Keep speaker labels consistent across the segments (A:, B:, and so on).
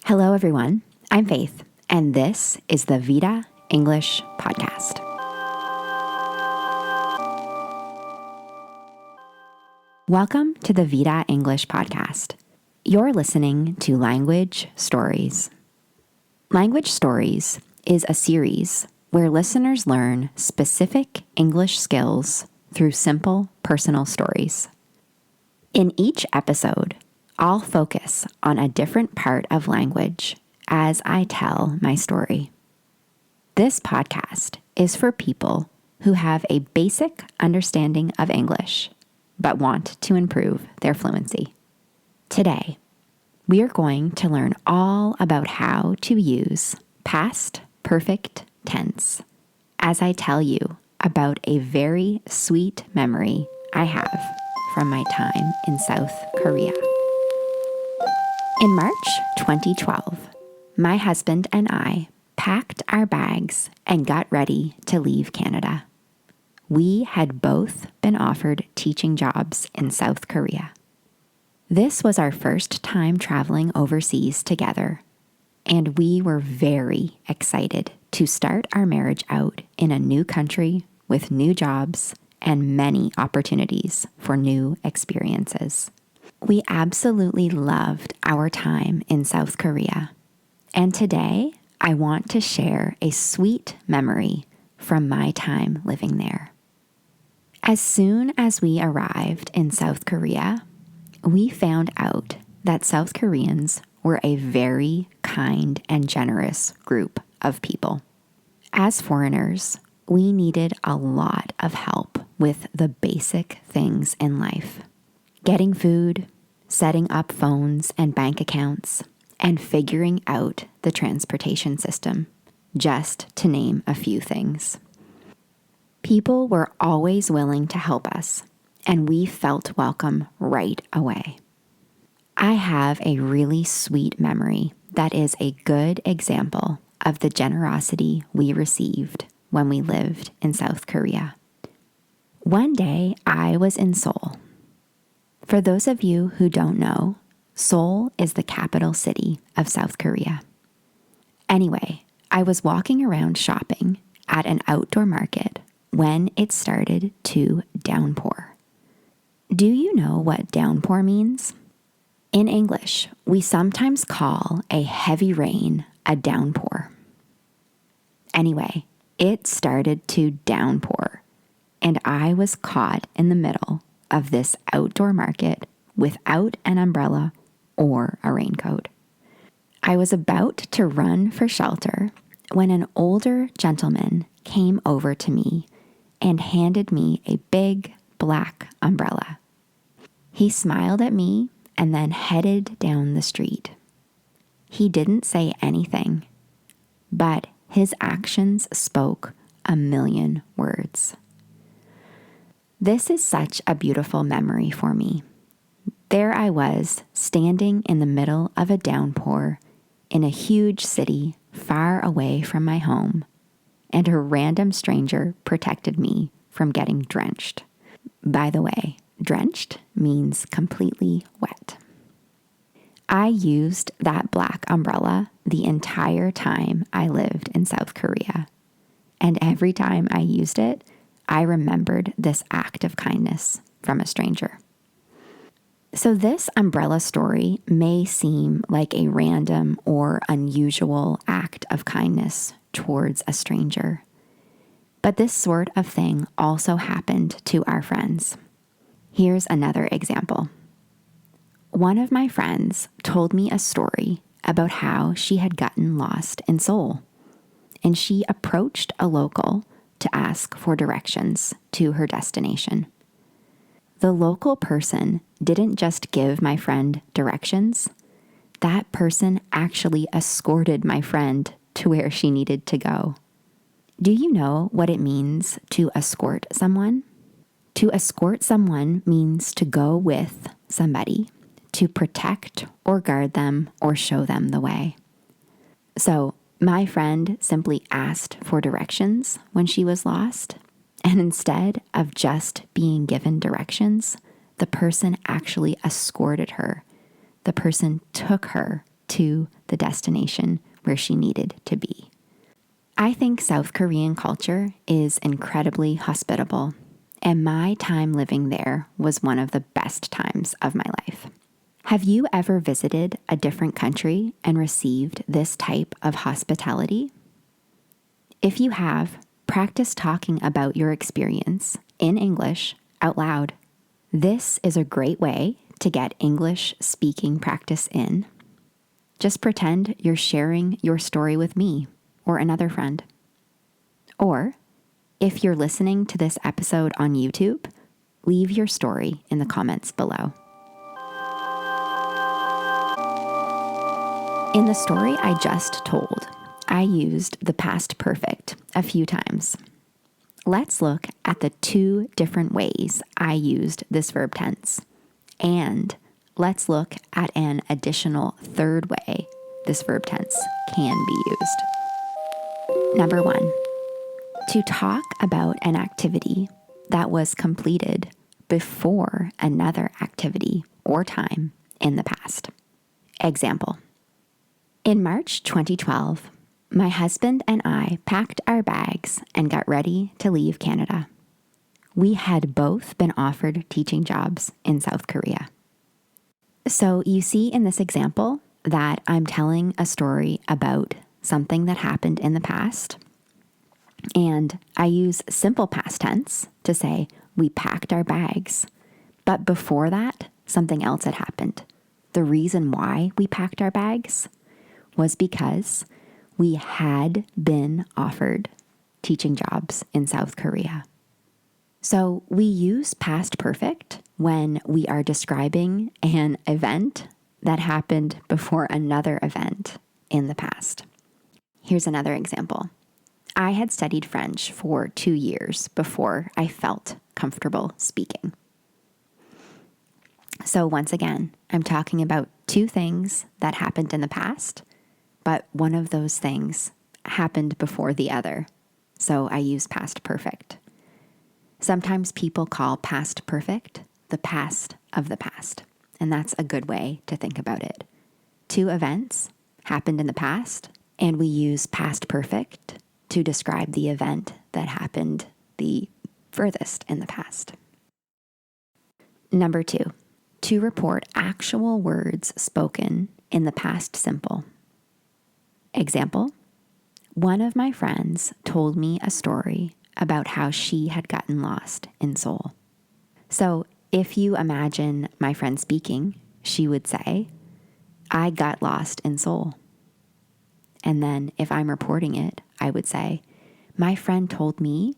A: Hello, everyone. I'm Faith, and this is the Vida English Podcast. Welcome to the Vida English Podcast. You're listening to Language Stories. Language Stories is a series where listeners learn specific English skills through simple personal stories. In each episode, I'll focus on a different part of language as I tell my story. This podcast is for people who have a basic understanding of English but want to improve their fluency. Today, we are going to learn all about how to use past perfect tense as I tell you about a very sweet memory I have from my time in South Korea. In March 2012, my husband and I packed our bags and got ready to leave Canada. We had both been offered teaching jobs in South Korea. This was our first time traveling overseas together, and we were very excited to start our marriage out in a new country with new jobs and many opportunities for new experiences. We absolutely loved our time in South Korea, and today I want to share a sweet memory from my time living there. As soon as we arrived in South Korea, we found out that South Koreans were a very kind and generous group of people. As foreigners, we needed a lot of help with the basic things in life. Getting food, setting up phones and bank accounts, and figuring out the transportation system, just to name a few things. People were always willing to help us, and we felt welcome right away. I have a really sweet memory that is a good example of the generosity we received when we lived in South Korea. One day, I was in Seoul. For those of you who don't know, Seoul is the capital city of South Korea. Anyway, I was walking around shopping at an outdoor market when it started to downpour. Do you know what downpour means? In English, we sometimes call a heavy rain a downpour. Anyway, it started to downpour, and I was caught in the middle of this outdoor market without an umbrella or a raincoat. I was about to run for shelter when an older gentleman came over to me and handed me a big black umbrella. He smiled at me and then headed down the street. He didn't say anything, but his actions spoke a million words. This is such a beautiful memory for me. There I was, standing in the middle of a downpour in a huge city far away from my home, and a random stranger protected me from getting drenched. By the way, drenched means completely wet. I used that black umbrella the entire time I lived in South Korea, and every time I used it, I remembered this act of kindness from a stranger. So this umbrella story may seem like a random or unusual act of kindness towards a stranger, but this sort of thing also happened to our friends. Here's another example. One of my friends told me a story about how she had gotten lost in Seoul, and she approached a local to ask for directions to her destination. The local person didn't just give my friend directions. That person actually escorted my friend to where she needed to go. Do you know what it means to escort someone? To escort someone means to go with somebody, to protect or guard them or show them the way. So my friend simply asked for directions when she was lost, and instead of just being given directions, the person actually escorted her. The person took her to the the destination where she needed to be. I think South Korean culture is incredibly hospitable, and my time living there was one of the best times of my life. Have you ever visited a different country and received this type of hospitality? If you have, practice talking about your experience in English out loud. This is a great way to get English speaking practice in. Just pretend you're sharing your story with me or another friend. Or, if you're listening to this episode on YouTube, leave your story in the comments below. In the story I just told, I used the past perfect a few times. Let's look at the 2 different ways I used this verb tense. And let's look at an additional 3rd way this verb tense can be used. Number 1, to talk about an activity that was completed before another activity or time in the past. Example. In March 2012, my husband and I packed our bags and got ready to leave Canada. We had both been offered teaching jobs in South Korea. So you see in this example that I'm telling a story about something that happened in the past, and I use simple past tense to say we packed our bags. But before that, something else had happened. The reason why we packed our bags was because we had been offered teaching jobs in South Korea. So we use past perfect when we are describing an event that happened before another event in the past. Here's another example. I had studied French for 2 years before I felt comfortable speaking. So once again, I'm talking about 2 things that happened in the past, but one of those things happened before the other. So I use past perfect. Sometimes people call past perfect the past of the past, and that's a good way to think about it. 2 events happened in the past, and we use past perfect to describe the event that happened the furthest in the past. Number 2, to report actual words spoken in the past simple. Example, one of my friends told me a story about how she had gotten lost in Seoul. So if you imagine my friend speaking, she would say, I got lost in Seoul. And then if I'm reporting it, I would say, my friend told me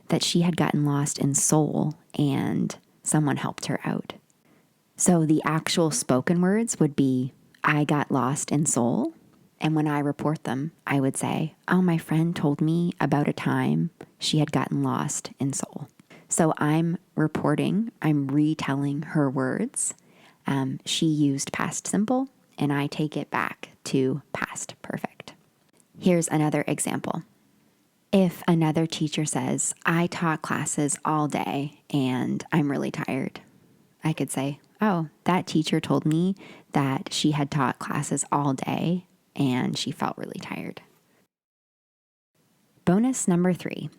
A: that she had gotten lost in Seoul and someone helped her out. So the actual spoken words would be, I got lost in Seoul. And when I report them, I would say, oh, my friend told me about a time she had gotten lost in Seoul. So I'm reporting, I'm retelling her words. She used past simple, and I take it back to past perfect. Here's another example. If another teacher says, I taught classes all day and I'm really tired, I could say, oh, that teacher told me that she had taught classes all day and she felt really tired. Bonus number 3.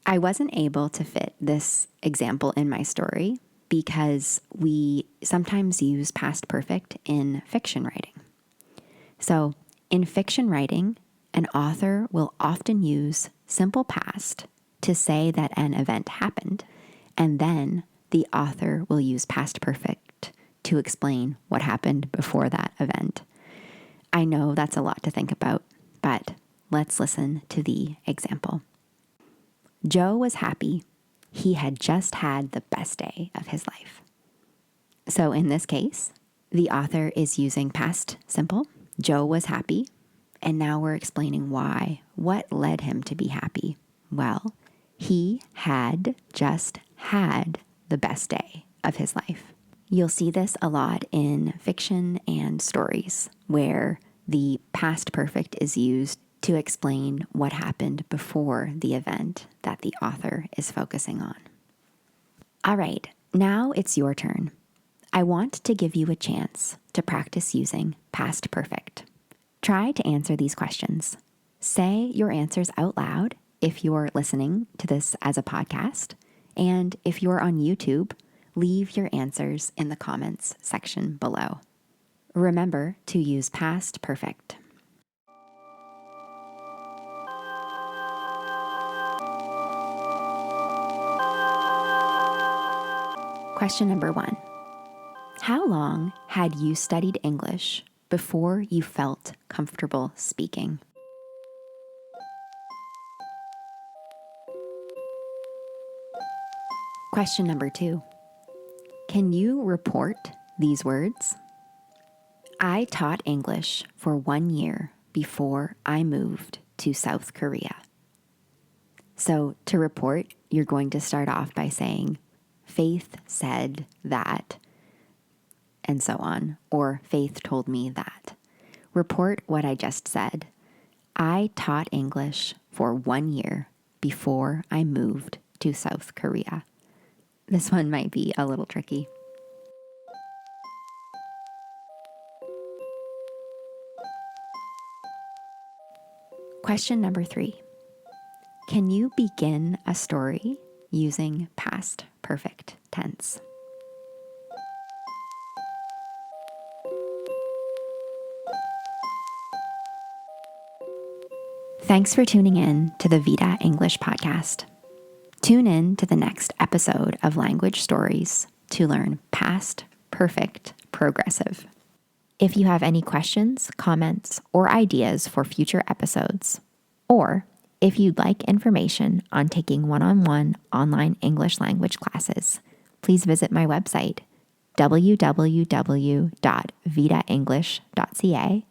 A: I wasn't able to fit this example in my story because we sometimes use past perfect in fiction writing. So in fiction writing, an author will often use simple past to say that an event happened, and then the author will use past perfect to explain what happened before that event. I know that's a lot to think about, but let's listen to the example. Joe was happy. He had just had the best day of his life. So in this case, the author is using past simple. Joe was happy. And now we're explaining why. What led him to be happy? Well, he had just had the best day of his life. You'll see this a lot in fiction and stories where the past perfect is used to explain what happened before the event that the author is focusing on. All right, now it's your turn. I want to give you a chance to practice using past perfect. Try to answer these questions. Say your answers out loud if you're listening to this as a podcast. And if you're on YouTube, leave your answers in the comments section below. Remember to use past perfect. Question number 1. How long had you studied English before you felt comfortable speaking? Question number 2. Can you report these words? I taught English for 1 year before I moved to South Korea. So to report, you're going to start off by saying, Faith said that, and so on, or Faith told me that. Report what I just said. I taught English for 1 year before I moved to South Korea. This one might be a little tricky. Question number 3. Can you begin a story using past perfect tense? Thanks for tuning in to the Vida English podcast. Tune in to the next episode of Language Stories to learn past perfect progressive. If you have any questions, comments, or ideas for future episodes, or if you'd like information on taking one-on-one online English language classes, please visit my website, www.vidaenglish.ca,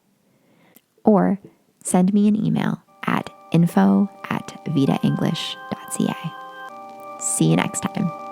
A: or send me an email at info@vidaenglish.ca. See you next time.